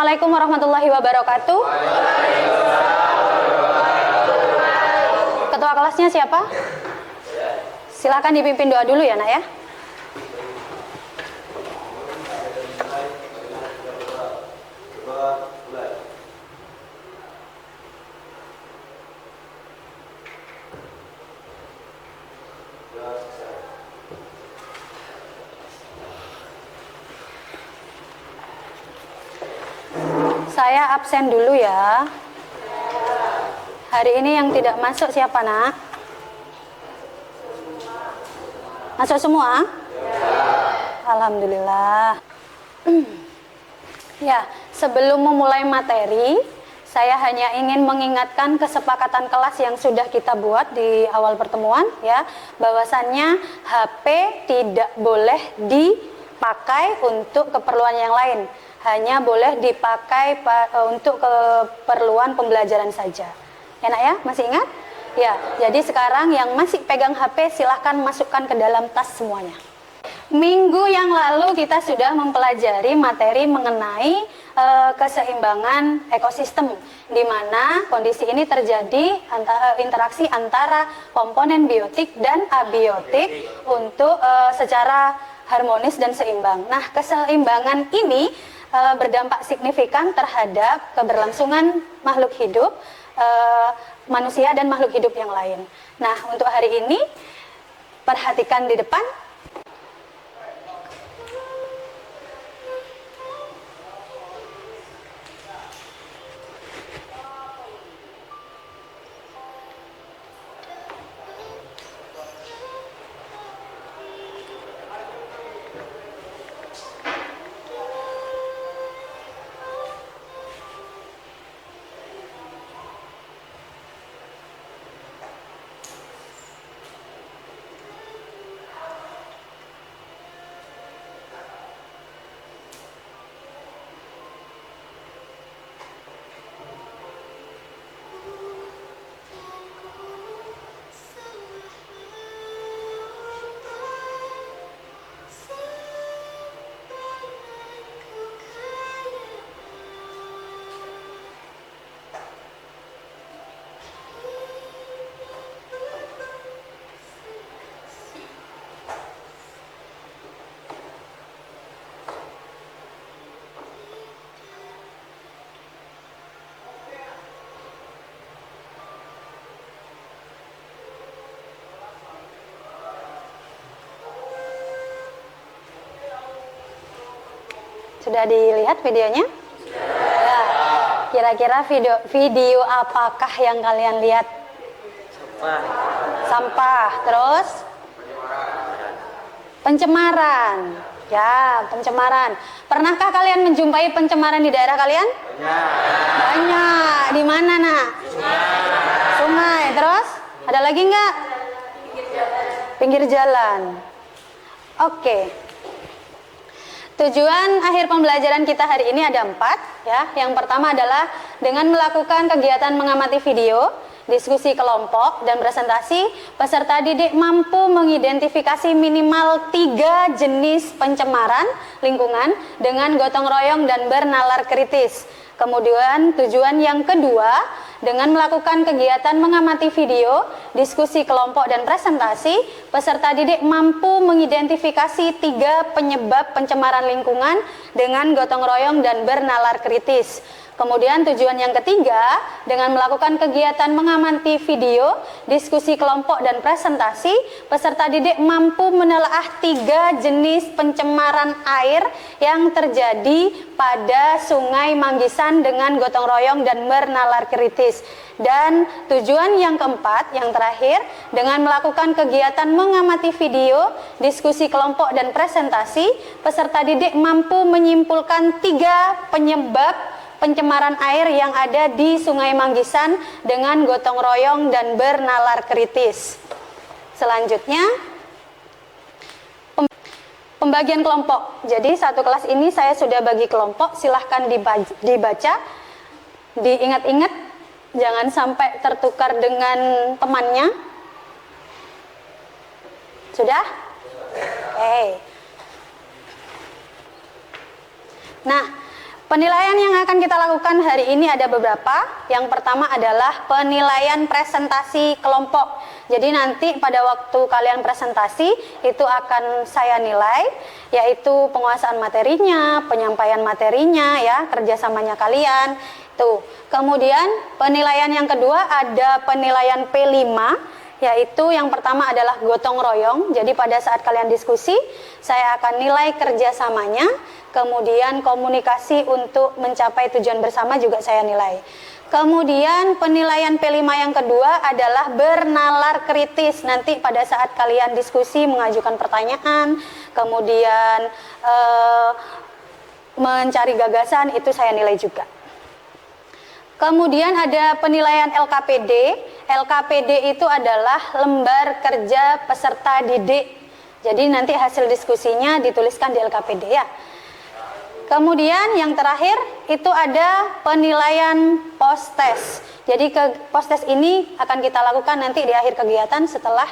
Assalamualaikum warahmatullahi wabarakatuh. Ketua kelasnya siapa? Silakan dipimpin doa dulu ya, Nak ya. Saya absen dulu ya. Hari ini yang tidak masuk siapa, Nak? Masuk semua? Alhamdulillah. Ya, sebelum memulai materi, saya hanya ingin mengingatkan kesepakatan kelas yang sudah kita buat di awal pertemuan ya, bahwasannya HP tidak boleh dipakai untuk keperluan yang lain. Hanya boleh dipakai untuk keperluan pembelajaran saja. Enak ya? Masih ingat? Ya, jadi sekarang yang masih pegang HP silahkan masukkan ke dalam tas semuanya. Minggu yang lalu kita sudah mempelajari materi mengenai keseimbangan ekosistem, di mana kondisi ini terjadi interaksi antara komponen biotik dan abiotik untuk secara harmonis dan seimbang. Nah, keseimbangan ini berdampak signifikan terhadap keberlangsungan makhluk hidup, manusia dan makhluk hidup yang lain. Nah, untuk hari ini perhatikan di depan. Sudah dilihat videonya? Ya. Kira-kira video apakah yang kalian lihat? Sampah. Terus? Pencemaran. Ya, pencemaran. Pernahkah kalian menjumpai pencemaran di daerah kalian? Banyak. Di mana, Nak? Sungai. Terus? Ada lagi nggak? Pinggir jalan. Oke. Tujuan akhir pembelajaran kita hari ini ada 4 ya. Yang pertama adalah dengan melakukan kegiatan mengamati video, diskusi kelompok, dan presentasi, peserta didik mampu mengidentifikasi minimal 3 jenis pencemaran lingkungan dengan gotong royong dan bernalar kritis. Kemudian tujuan yang kedua, dengan melakukan kegiatan mengamati video, diskusi kelompok dan presentasi, peserta didik mampu mengidentifikasi 3 penyebab pencemaran lingkungan dengan gotong royong dan bernalar kritis. Kemudian tujuan yang ketiga, dengan melakukan kegiatan mengamati video, diskusi kelompok dan presentasi, peserta didik mampu menelaah 3 jenis pencemaran air yang terjadi pada Sungai Manggisan dengan gotong royong dan bernalar kritis. Dan tujuan yang keempat, yang terakhir, dengan melakukan kegiatan mengamati video, diskusi kelompok dan presentasi, peserta didik mampu menyimpulkan 3 penyebab pencemaran air yang ada di Sungai Manggisan dengan gotong royong dan bernalar kritis. Selanjutnya, pembagian kelompok. Jadi satu kelas ini saya sudah bagi kelompok, silahkan dibaca, diingat-ingat, jangan sampai tertukar dengan temannya. Sudah? Oke. Nah, Penilaian yang akan kita lakukan hari ini ada beberapa. Yang pertama adalah penilaian presentasi kelompok. Jadi nanti pada waktu kalian presentasi itu akan saya nilai, yaitu penguasaan materinya, penyampaian materinya, ya, kerjasamanya kalian. Tuh. Kemudian penilaian yang kedua ada penilaian P5, yaitu yang pertama adalah gotong royong. Jadi pada saat kalian diskusi, saya akan nilai kerjasamanya. Kemudian komunikasi untuk mencapai tujuan bersama juga saya nilai. Kemudian penilaian P5 yang kedua adalah bernalar kritis. Nanti pada saat kalian diskusi mengajukan pertanyaan, kemudian mencari gagasan, itu saya nilai juga. Kemudian ada penilaian LKPD. LKPD itu adalah lembar kerja peserta didik. Jadi nanti hasil diskusinya dituliskan di LKPD, ya. Kemudian yang terakhir itu ada penilaian post-test. Jadi post-test ini akan kita lakukan nanti di akhir kegiatan setelah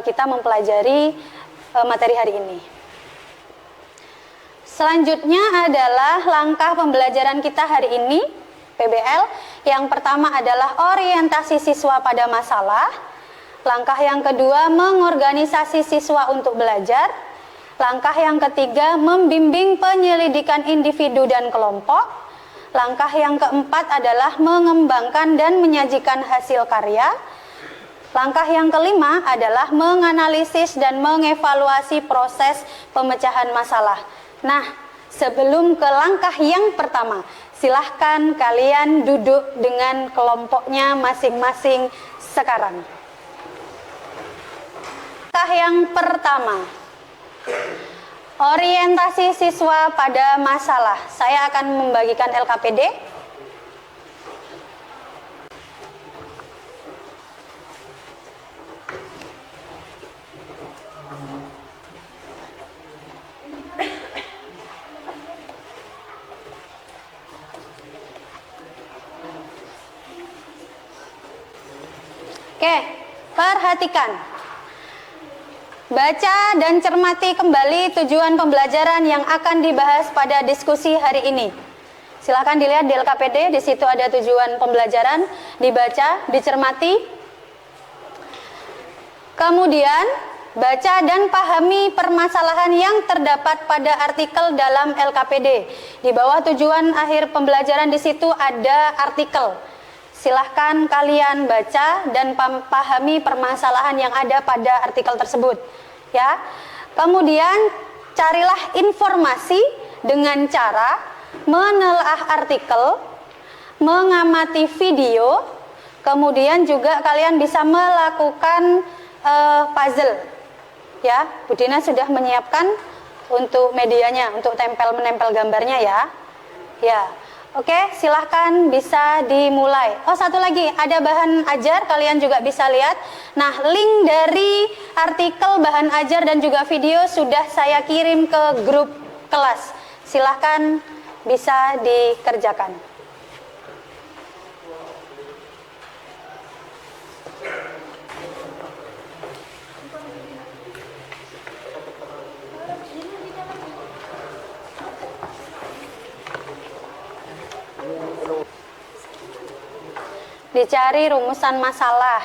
kita mempelajari materi hari ini. Selanjutnya adalah langkah pembelajaran kita hari ini, PBL. Yang pertama adalah orientasi siswa pada masalah. Langkah yang kedua, mengorganisasi siswa untuk belajar. Langkah yang ketiga, membimbing penyelidikan individu dan kelompok. Langkah yang keempat adalah mengembangkan dan menyajikan hasil karya. Langkah yang kelima adalah menganalisis dan mengevaluasi proses pemecahan masalah. Nah, sebelum ke langkah yang pertama, silahkan kalian duduk dengan kelompoknya masing-masing sekarang. Langkah yang pertama, orientasi siswa pada masalah. Saya akan membagikan LKPD. Oke, perhatikan. Baca dan cermati kembali tujuan pembelajaran yang akan dibahas pada diskusi hari ini. Silakan dilihat di LKPD, di situ ada tujuan pembelajaran, dibaca, dicermati. Kemudian, baca dan pahami permasalahan yang terdapat pada artikel dalam LKPD. Di bawah tujuan akhir pembelajaran di situ ada artikel. Silahkan kalian baca dan pahami permasalahan yang ada pada artikel tersebut, ya. Kemudian carilah informasi dengan cara menelaah artikel, mengamati video, kemudian juga kalian bisa melakukan puzzle, ya. Bu Dina sudah menyiapkan untuk medianya, untuk menempel gambarnya, ya. Ya. Oke, silahkan bisa dimulai. Oh, satu lagi, ada bahan ajar, kalian juga bisa lihat. Nah, link dari artikel, bahan ajar, dan juga video sudah saya kirim ke grup kelas. Silahkan bisa dikerjakan. Dicari rumusan masalah.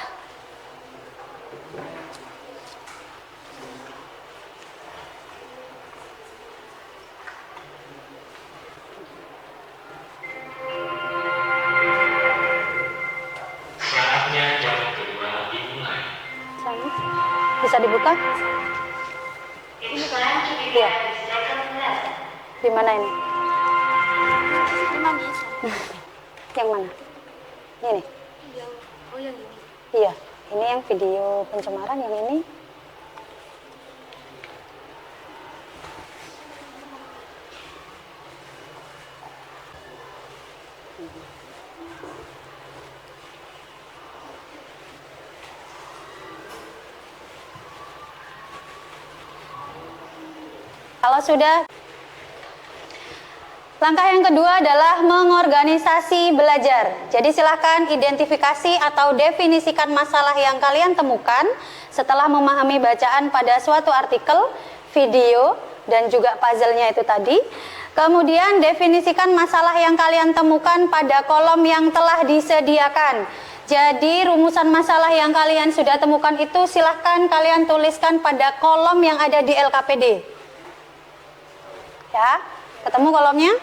Saatnya jam kedua dimulai. Bisa dibuka? Iya. Di mana ini? Yang mana? Ini. Oh, yang ini. Iya, ini yang video pencemaran, yang ini. Kalau sudah, langkah yang kedua adalah mengorganisasi belajar. Jadi silakan identifikasi atau definisikan masalah yang kalian temukan setelah memahami bacaan pada suatu artikel, video, dan juga puzzle-nya itu tadi. Kemudian definisikan masalah yang kalian temukan pada kolom yang telah disediakan. Jadi rumusan masalah yang kalian sudah temukan itu silahkan kalian tuliskan pada kolom yang ada di LKPD. Ya, ketemu kolomnya?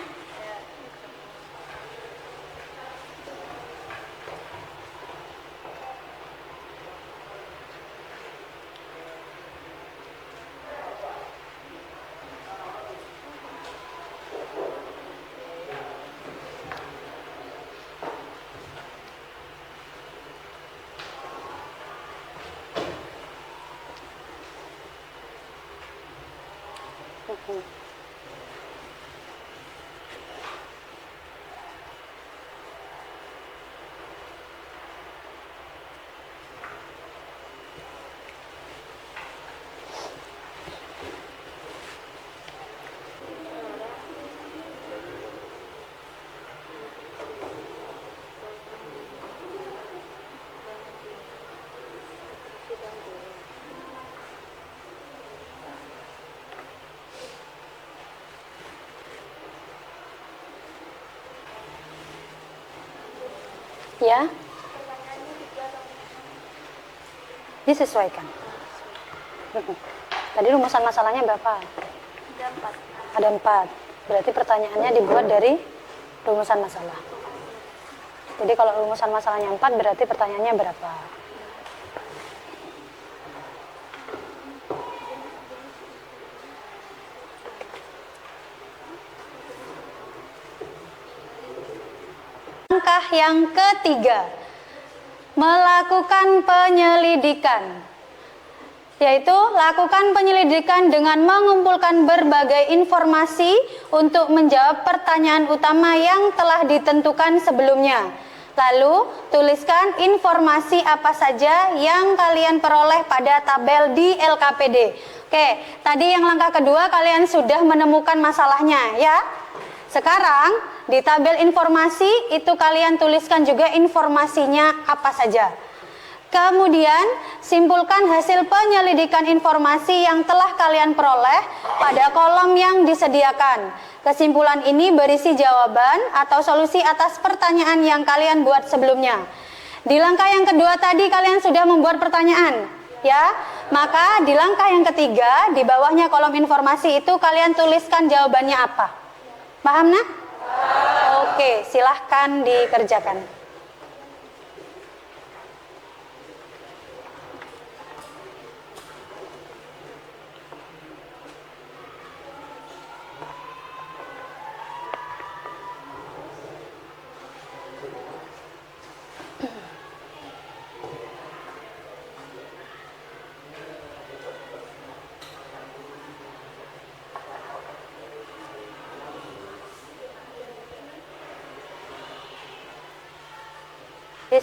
Ya, disesuaikan. Tadi rumusan masalahnya berapa? Ada 4. Berarti pertanyaannya dibuat dari rumusan masalah. Jadi kalau rumusan masalahnya 4, berarti pertanyaannya berapa? Langkah yang ketiga, melakukan penyelidikan, yaitu lakukan penyelidikan dengan mengumpulkan berbagai informasi untuk menjawab pertanyaan utama yang telah ditentukan sebelumnya. Lalu tuliskan informasi apa saja yang kalian peroleh pada tabel di LKPD. Oke, tadi yang langkah kedua kalian sudah menemukan masalahnya ya. Sekarang di tabel informasi itu kalian tuliskan juga informasinya apa saja. Kemudian simpulkan hasil penyelidikan informasi yang telah kalian peroleh pada kolom yang disediakan. Kesimpulan ini berisi jawaban atau solusi atas pertanyaan yang kalian buat sebelumnya. Di langkah yang kedua tadi kalian sudah membuat pertanyaan, ya. Maka di langkah yang ketiga di bawahnya kolom informasi itu kalian tuliskan jawabannya apa. Paham nak? Oke, silahkan dikerjakan.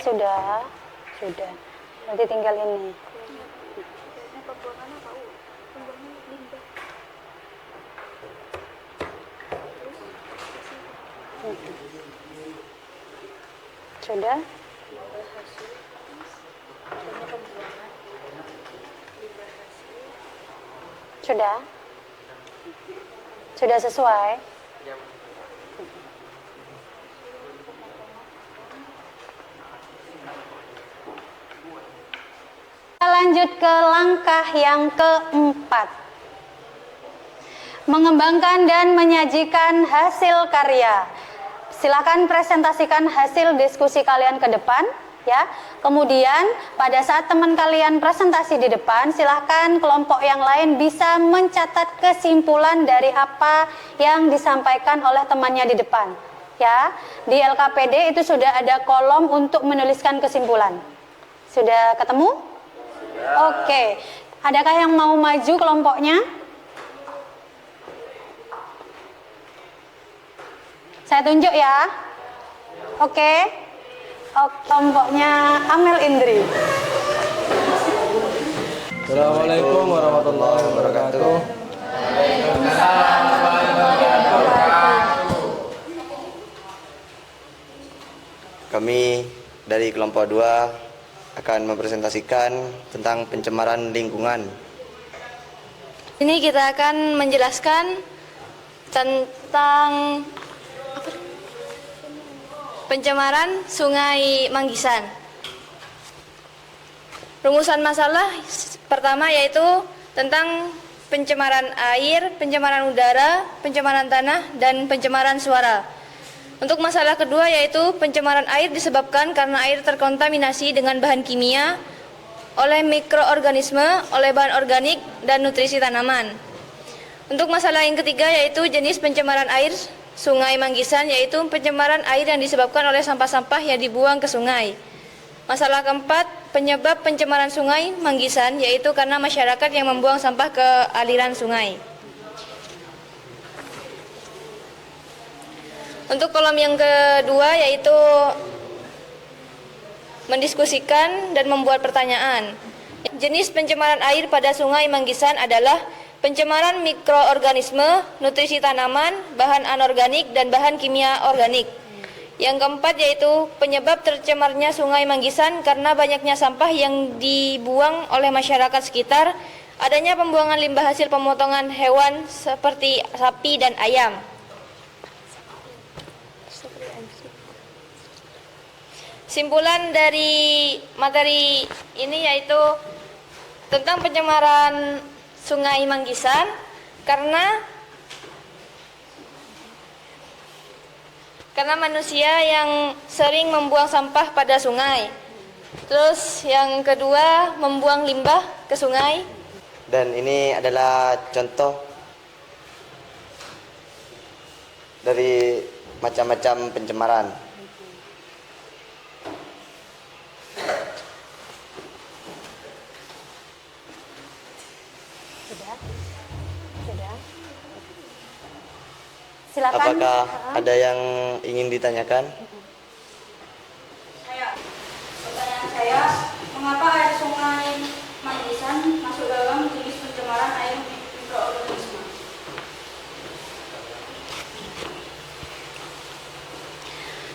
Sudah. Berarti tinggal ini. Sudah. Sudah sesuai. Lanjut ke langkah yang keempat, mengembangkan dan menyajikan hasil karya. Silakan presentasikan hasil diskusi kalian ke depan ya. Kemudian pada saat teman kalian presentasi di depan, silakan kelompok yang lain bisa mencatat kesimpulan dari apa yang disampaikan oleh temannya di depan ya. Di LKPD itu sudah ada kolom untuk menuliskan kesimpulan. Sudah ketemu? Oke, adakah yang mau maju kelompoknya? Saya tunjuk ya. Oke. Kelompoknya Amel Indri. Assalamualaikum warahmatullahi wabarakatuh. Kami dari kelompok 2 akan mempresentasikan tentang pencemaran lingkungan. Ini kita akan menjelaskan tentang pencemaran Sungai Manggisan. Rumusan masalah pertama yaitu tentang pencemaran air, pencemaran udara, pencemaran tanah, dan pencemaran suara. Untuk masalah kedua yaitu pencemaran air disebabkan karena air terkontaminasi dengan bahan kimia, oleh mikroorganisme, oleh bahan organik, dan nutrisi tanaman. Untuk masalah yang ketiga yaitu jenis pencemaran air Sungai Manggisan, yaitu pencemaran air yang disebabkan oleh sampah-sampah yang dibuang ke sungai. Masalah keempat, penyebab pencemaran Sungai Manggisan yaitu karena masyarakat yang membuang sampah ke aliran sungai. Untuk kolom yang kedua yaitu mendiskusikan dan membuat pertanyaan. Jenis pencemaran air pada Sungai Manggisan adalah pencemaran mikroorganisme, nutrisi tanaman, bahan anorganik, dan bahan kimia organik. Yang keempat yaitu penyebab tercemarnya Sungai Manggisan karena banyaknya sampah yang dibuang oleh masyarakat sekitar, adanya pembuangan limbah hasil pemotongan hewan seperti sapi dan ayam. Simpulan dari materi ini yaitu tentang pencemaran Sungai Manggisan karena manusia yang sering membuang sampah pada sungai. Terus yang kedua membuang limbah ke sungai. Dan ini adalah contoh dari macam-macam pencemaran. Sudah. Silakan. Apakah ada yang ingin ditanyakan? Pertanyaan saya, mengapa air Sungai Manggisan masuk dalam jenis pencemaran air mikroorganisme?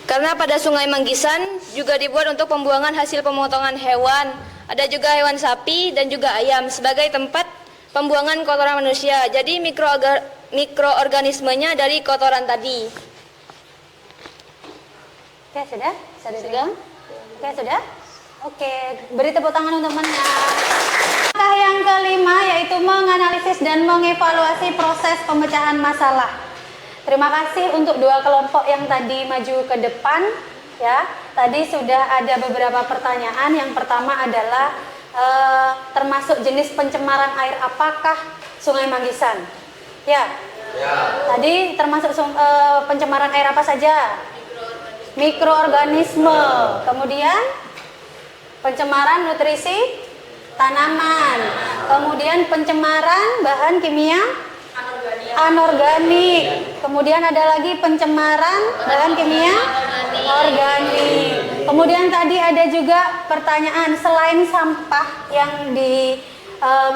Karena pada Sungai Manggisan juga dibuat untuk pembuangan hasil pemotongan hewan. Ada juga hewan sapi dan juga ayam sebagai tempat pembuangan kotoran manusia. Jadi mikroorganismenya dari kotoran tadi. Oke, sudah? Sudah? Oke, sudah? Oke, beri tepuk tangan untuk temannya. Langkah yang kelima yaitu menganalisis dan mengevaluasi proses pemecahan masalah. Terima kasih untuk dua kelompok yang tadi maju ke depan. Ya, tadi sudah ada beberapa pertanyaan. Yang pertama adalah termasuk jenis pencemaran air apakah Sungai Manggisan? Ya. Tadi termasuk pencemaran air apa saja? Mikroorganisme. Kemudian pencemaran nutrisi tanaman. Kemudian pencemaran bahan kimia anorganik. Kemudian ada lagi pencemaran bahan kimia organik. Kemudian tadi ada juga pertanyaan selain sampah yang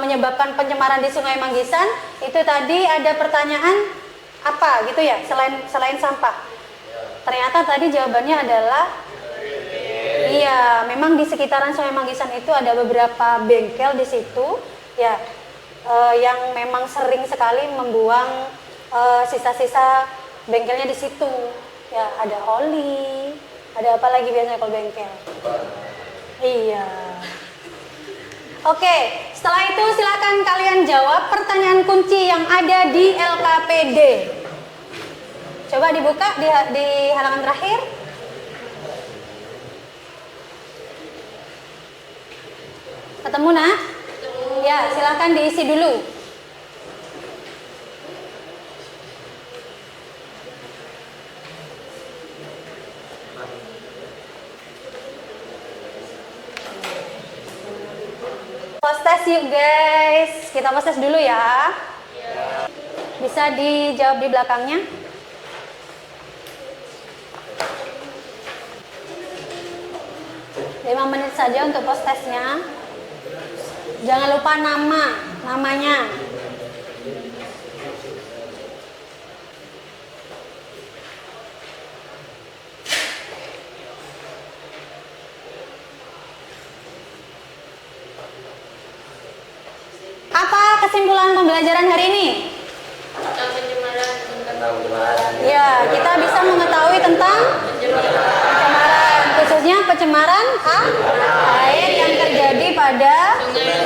menyebabkan pencemaran di Sungai Manggisan, itu tadi ada pertanyaan apa gitu ya, selain sampah. Ternyata tadi jawabannya adalah iya, memang di sekitaran Sungai Manggisan itu ada beberapa bengkel di situ ya, yang memang sering sekali membuang sisa-sisa bengkelnya di situ. Ya, ada oli, ada apa lagi biasanya kalau bengkel? Iya. Oke, setelah itu silakan kalian jawab pertanyaan kunci yang ada di LKPD. Coba dibuka di halaman terakhir. Ketemu nak? Ya, silakan diisi dulu. Post-test yuk guys, kita post-test dulu ya. Bisa dijawab di belakangnya. Lima menit saja untuk post-testnya. Jangan lupa namanya. Apa kesimpulan pembelajaran hari ini? Tentang pencemaran Ya, kita bisa mengetahui tentang pencemaran, khususnya pencemaran air yang terjadi pada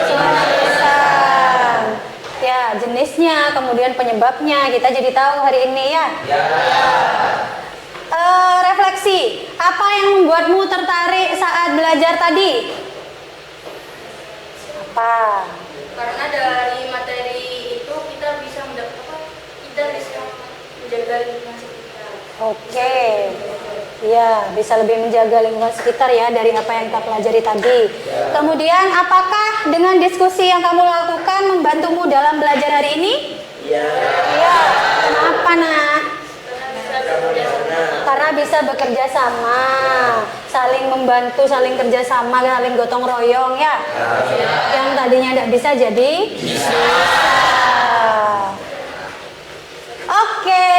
sungai besar. Ya, jenisnya, kemudian penyebabnya kita jadi tahu hari ini ya. Refleksi, apa yang membuatmu tertarik saat belajar tadi? Apa? Karena dari materi itu kita bisa menjaga lingkungan sekitar. Oke, ya bisa lebih menjaga lingkungan sekitar ya dari apa yang kita pelajari tadi. Kemudian apakah dengan diskusi yang kamu lakukan membantumu dalam belajar hari ini? Iya. Kenapa nak? Karena bisa bekerja sama, saling membantu, saling kerja sama, saling gotong royong ya. Yang tadinya tidak bisa jadi bisa. Oke,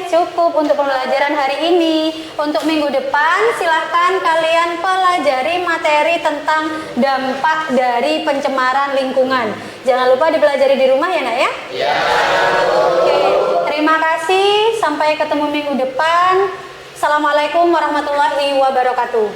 cukup untuk pembelajaran hari ini. Untuk minggu depan, silahkan kalian pelajari materi tentang dampak dari pencemaran lingkungan. Jangan lupa dipelajari di rumah ya nak ya? Iya. Oke, terima kasih. Sampai ketemu minggu depan. Assalamualaikum warahmatullahi wabarakatuh.